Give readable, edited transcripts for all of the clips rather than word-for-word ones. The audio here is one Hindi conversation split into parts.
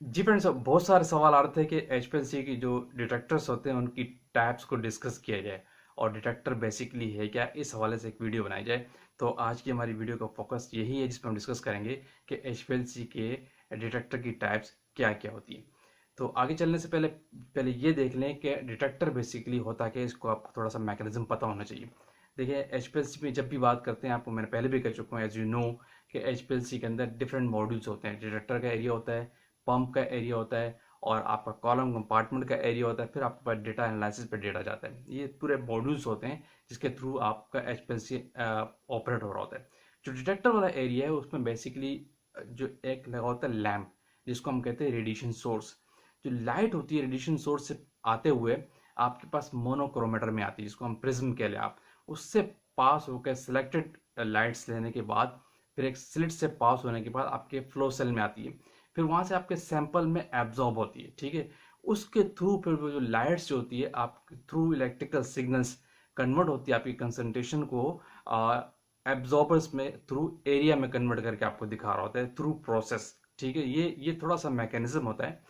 जी फ्रेंड्स, बहुत सारे सवाल आ रहे थे कि एचपीएलसी की जो डिटेक्टर्स होते हैं उनकी टाइप्स को डिस्कस किया जाए और डिटेक्टर बेसिकली है क्या, इस हवाले से एक वीडियो बनाई जाए। तो आज की हमारी वीडियो का फोकस यही है जिसमें हम डिस्कस करेंगे कि एचपीएलसी के डिटेक्टर की टाइप्स क्या क्या होती है। तो आगे चलने से पहले पहले ये देख लें कि डिटेक्टर बेसिकली होता क्या है, इसको आपको थोड़ा सा मैकेनिज्म पता होना चाहिए। देखिए, एचपीएलसी में जब भी बात करते हैं, आपको मैंने पहले भी कह चुका हूँ एज यू नो कि एचपीएलसी के अंदर डिफरेंट मॉड्यूल्स होते हैं। डिटेक्टर का एरिया होता है, पंप का एरिया होता है, और आपका कॉलम कंपार्टमेंट का एरिया होता है, फिर आपके पास डेटा एनालिसिस पे डेटा जाता है। ये पूरे मॉड्यूल्स होते हैं जिसके थ्रू आपका एचपीएलसी ऑपरेट हो रहा होता है। जो डिटेक्टर वाला एरिया है उसमें बेसिकली जो एक लगा होता है लैम्प, जिसको हम कहते हैं रेडिएशन सोर्स। जो लाइट होती है रेडिएशन सोर्स से आते हुए आपके पास मोनोक्रोमेटर में आती है, जिसको हम प्रिज्म कह लें आप। उससे पास होकर सिलेक्टेड लाइट्स लेने के बाद फिर एक स्लिट से पास होने के बाद आपके फ्लो सेल में आती है, फिर वहां से आपके सैंपल में एब्जॉर्ब होती है। ठीक है, उसके थ्रू फिर वो जो लाइट्स जो होती है आपके थ्रू इलेक्ट्रिकल सिग्नल्स कन्वर्ट होती है, आपकी कंसंट्रेशन को एब्जॉर्बर्स में थ्रू एरिया में कन्वर्ट करके आपको दिखा रहा होता है थ्रू प्रोसेस। ठीक है, ये थोड़ा सा मैकेनिज्म होता है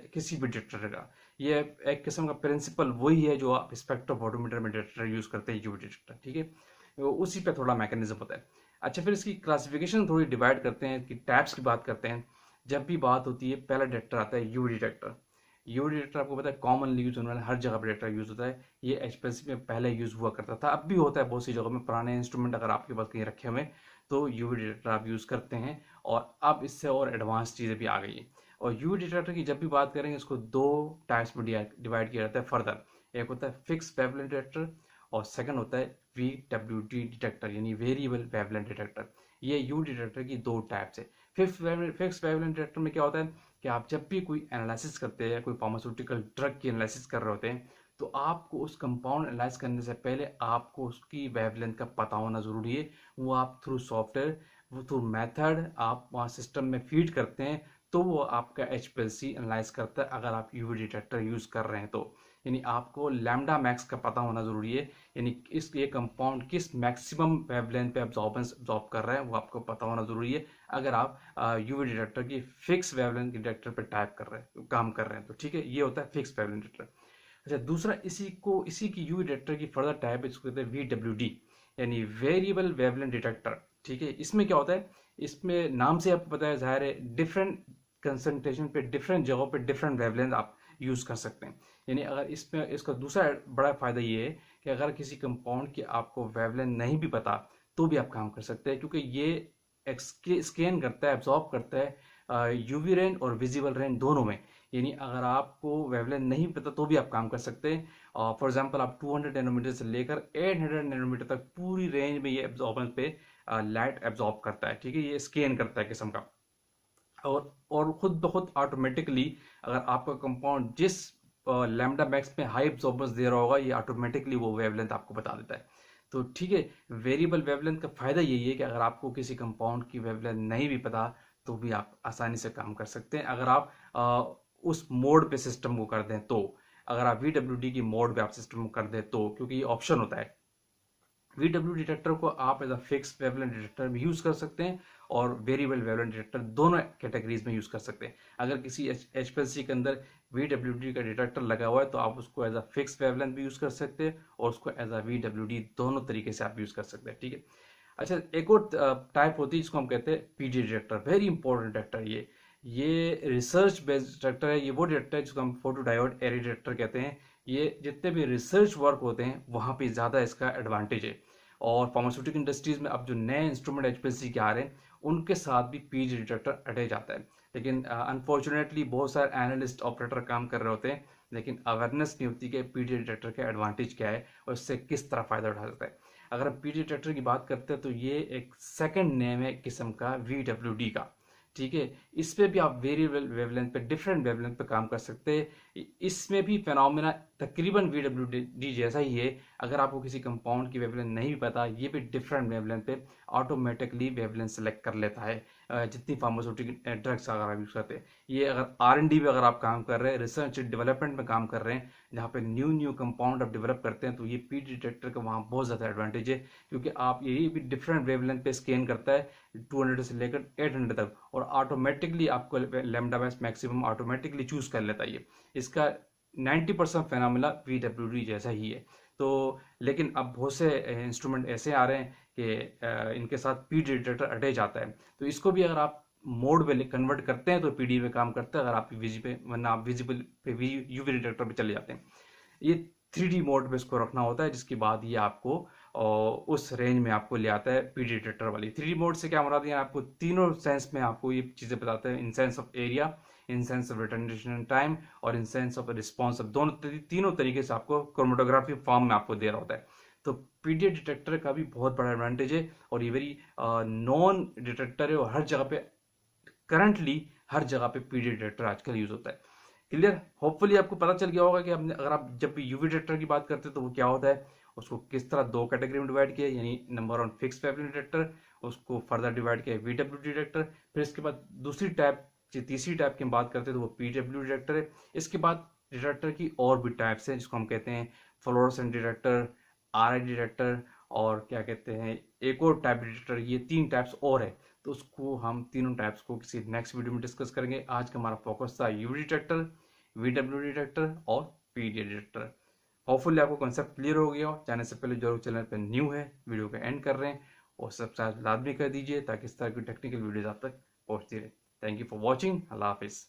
किसी भी डिटेक्टर का। ये एक किस्म का प्रिंसिपल वही है जो आप स्पेक्ट्रोफोटोमीटर में डिटेक्टर यूज करते हैं, यूवी डिटेक्टर। ठीक है, उसी पे थोड़ा मैकेनिज्म होता है। अच्छा, फिर इसकी क्लासिफिकेशन थोड़ी डिवाइड करते हैं, कि टैब्स की बात करते हैं। जब भी बात होती है, पहला डिटेक्टर आता है यूवी डिटेक्टर। यूवी डिटेक्टर आपको पता है कॉमनली यूज होने वाला, हर जगह पर डिटेक्टर यूज होता है। ये एचपीएलसी में पहले यूज हुआ करता था, अब भी होता है बहुत सी जगहों में। पुराने इंस्ट्रूमेंट अगर आपके पास कहीं रखे हुए तो यूवी डिटेक्टर आप यूज करते हैं, और अब इससे और एडवांस चीज़ें भी आ गई हैं। और यूवी डिटेक्टर की जब भी बात करेंगे, इसको दो टाइप्स में डिवाइड किया जाता है फर्दर। एक होता है फिक्स वेवलेंथ डिटेक्टर, और सेकंड होता है वीडब्ल्यूडी डिटेक्टर, यानी वेरिएबल वेवलेंथ डिटेक्टर। ये यू डिटेक्टर की दो टाइप्स है। फिक्स वेवलेंथ डिटेक्टर में क्या होता है कि आप जब भी कोई एनालिसिस करते हैं, कोई फार्मास्यूटिकल ड्रग की एनालिसिस कर रहे होते हैं, तो आपको उस कंपाउंड एनालाइज करने से पहले आपको उसकी वेवलेंथ का पता होना जरूरी है। वो आप थ्रू सॉफ्टवेयर, वो थ्रू मेथड आप वहाँ सिस्टम में फीड करते हैं, तो वो आपका एचपीएलसी एनालाइज करता है अगर आप यूवी डिटेक्टर यूज कर रहे हैं तो। यानी आपको लैम्डा मैक्स का पता होना जरूरी है, यानी इस ये कंपाउंड किस मैक्सिमम वेवलेंथ पे अब्जॉर्ब कर रहे हैं, वो आपको पता होना जरूरी है अगर आप यूवी डिटेक्टर की फिक्स वेवलेंथ डिटेक्टर पे टाइप कर रहे हैं, काम कर रहे हैं तो। ठीक है, ये होता है फिक्स वेवलेंथ डिटेक्टर। अच्छा, दूसरा इसी की यूवी डिटेक्टर की फर्दर टाइप है, इसको कहते हैं वीडब्ल्यूडी, यानी वेरिएबल वेवलेंथ डिटेक्टर। ठीक है, इसमें क्या होता है, इसमें नाम से आपको पता है, जाहिर है डिफरेंट कंसंट्रेशन पे डिफरेंट जगहों पे डिफरेंट वेवलेंथ आप यूज कर सकते हैं। यानी अगर इसमें इसका दूसरा बड़ा फायदा ये है कि अगर किसी कंपाउंड की आपको वेवलेंथ नहीं भी पता तो भी आप काम कर सकते हैं, क्योंकि ये स्कैन करता है, एब्जॉर्ब करता है यूवी रेंज और विजिबल रेंज दोनों में। यानी अगर आपको वेवलेंथ नहीं पता तो भी आप काम कर सकते हैं। फॉर एग्जांपल, आप 200 नैनोमीटर से लेकर 800 नैनोमीटर तक पूरी रेंज में ये एब्जॉर्बेंस पे लाइट एब्जॉर्ब करता है। ठीक है, ये स्कैन करता है किस्म का। और खुद ब खुद ऑटोमेटिकली अगर आपका कंपाउंड जिस लैम्डा मैक्स में हाई एब्जॉर्बेंस दे रहा होगा, ये ऑटोमेटिकली वो वेवलेंथ आपको बता देता है। तो ठीक है, वेरिएबल वेवलेंथ का फायदा यही है कि अगर आपको किसी कंपाउंड की वेवलेंथ नहीं भी पता तो भी आप आसानी से काम कर सकते हैं, अगर आप उस मोड पे सिस्टम को कर दें तो। अगर आप वीडब्ल्यूडी की मोड पे आप सिस्टम को कर दें तो, क्योंकि ये ऑप्शन होता है। वीडब्ल्यू डिटेक्टर को आप as a fix wavelength detector भी यूज कर सकते हैं, और वेरिएबल वेवलेंथ डिटेक्टर दोनों कैटेगरीज में यूज कर सकते हैं। अगर किसी एचपीएलसी के अंदर वीडब्ल्यूडी का डिटेक्टर लगा हुआ है तो आप उसको एज अ फिक्स वेवलेंथ भी यूज कर सकते हैं, और उसको एज अ वीडब्ल्यूडी दोनों तरीके से आप यूज कर सकते हैं। ठीक है। अच्छा, एक और टाइप होती है जिसको हम कहते हैं PD detector, very important detector. ये रिसर्च बेस्ड डिटेक्टर है। ये वो डिटेक्टर है जिसको हम फोटो डायोड एरे डिटेक्टर कहते हैं। ये जितने भी रिसर्च वर्क होते हैं वहां पे ज़्यादा इसका एडवांटेज है। और फार्मास्यूटिकल इंडस्ट्रीज में अब जो नए इंस्ट्रूमेंट एचपीएलसी के आ रहे हैं उनके साथ भी पीज डिटेक्टर अटैच आता है। लेकिन अनफॉर्चुनेटली बहुत सारे एनालिस्ट ऑपरेटर काम कर रहे होते हैं, लेकिन अवेयरनेस नहीं होती कि पीडी डिटेक्टर का एडवांटेज क्या है और इससे किस तरह फ़ायदा उठा सकता है। अगर हम पीडी डिटेक्टर की बात करते हैं तो ये एक सेकंड नेम है किस्म का वीडब्ल्यूडी का। ठीक है, इस पे भी आप वेरिएबल वेवलेंथ पे, डिफरेंट वेवलेंथ पे काम कर सकते हैं। इसमें भी फिनोमेना तकरीबन वीडब्ल्यूडी जैसा ही है। अगर आपको किसी कंपाउंड की वेवलेंथ नहीं भी पता, ये भी डिफरेंट वेवलेंथ पे ऑटोमेटिकली वेवलेंथ सेलेक्ट कर लेता है। जितनी फार्मास्यूटिकल ड्रग्स अगर आप यूज़ करते हैं, ये अगर R&D पे अगर आप काम कर रहे हैं, रिसर्च डेवलपमेंट में काम कर रहे हैं, जहाँ पे न्यू कंपाउंड आप डेवलप करते हैं, तो ये पीडी डिटेक्टर का वहाँ बहुत ज़्यादा एडवांटेज है, क्योंकि आप यही भी डिफरेंट वेवलेंथ पे स्कैन करता है 200 से लेकर 800 तक, और ऑटोमेटिकली आपको लैम्डा मैक्सिमम ऑटोमेटिकली चूज कर लेता है। ये इसका 90% फेनोमेना VWD जैसा ही है। तो लेकिन अब बहुत से इंस्ट्रूमेंट ऐसे आ रहे हैं कि इनके साथ पीडी डिटेक्टर अटैच आता है, तो इसको भी अगर आप मोड पे कन्वर्ट करते हैं तो पीडी पे काम करता है, अगर आप विजी पे, वरना आप विजिबल पे यूवी डिटेक्टर पे चले जाते हैं। ये 3D मोड पे इसको रखना होता है, जिसके बाद ये आपको उस रेंज में आपको ले आता है पीडी डिटेक्टर वाली। 3D मोड से क्या मुराद है, आपको तीनों सेंस में आपको ये चीज़ें बताते हैं, in sense of area, in sense of return time, और इन सेंस ऑफ रिस्पॉन्स, तीनों तरीके से आपको क्रोमेटोग्राफी फॉर्म में आपको दे रहा होता है। तो पीडी डिटेक्टर का भी बहुत बड़ा एडवांटेज है, और ये वेरी नॉन डिटेक्टर है, और हर जगह पे करंटली हर जगह पे पीडी डिटेक्टर आजकल यूज होता है। क्लियर? होपफुली आपको पता चल गया होगा कि अगर आप जब भी यूवी डिटेक्टर की बात करते हैं तो वो क्या होता है, उसको किस तरह दो कैटेगरी में डिवाइड किया, यानी number one fix wavelength detector, उसको फर्दर डिवाइड किया VW डिटेक्टर, फिर इसके बाद तीसरी टाइप की हम बात करते हैं तो वो PW डिटेक्टर है। इसके बाद डिटेक्टर की और भी टाइप्स हैं, जिसको हम कहते हैं फ्लोरोसेंट डिटेक्टर, RI डिटेक्टर, और क्या कहते हैं एक और टाइप डिटेक्टर, ये 3 टाइप्स और है। तो उसको हम तीनों टाइप्स को किसी नेक्स्ट वीडियो में डिस्कस करेंगे। आज का हमारा फोकस था यूवी डिटेक्टर, VW डिटेक्टर और PD डिटेक्टर। होपफुली आपको कॉन्सेप्ट क्लियर हो गया हो। जाने से पहले जो चैनल पर न्यू है, वीडियो को एंड कर रहे हैं और सब्सक्राइब लाजमी कर दीजिए, ताकि इस तरह की टेक्निकल वीडियोज आप तक पहुंचती रहे। Thank you for watching. अल्लाह हाफिज़।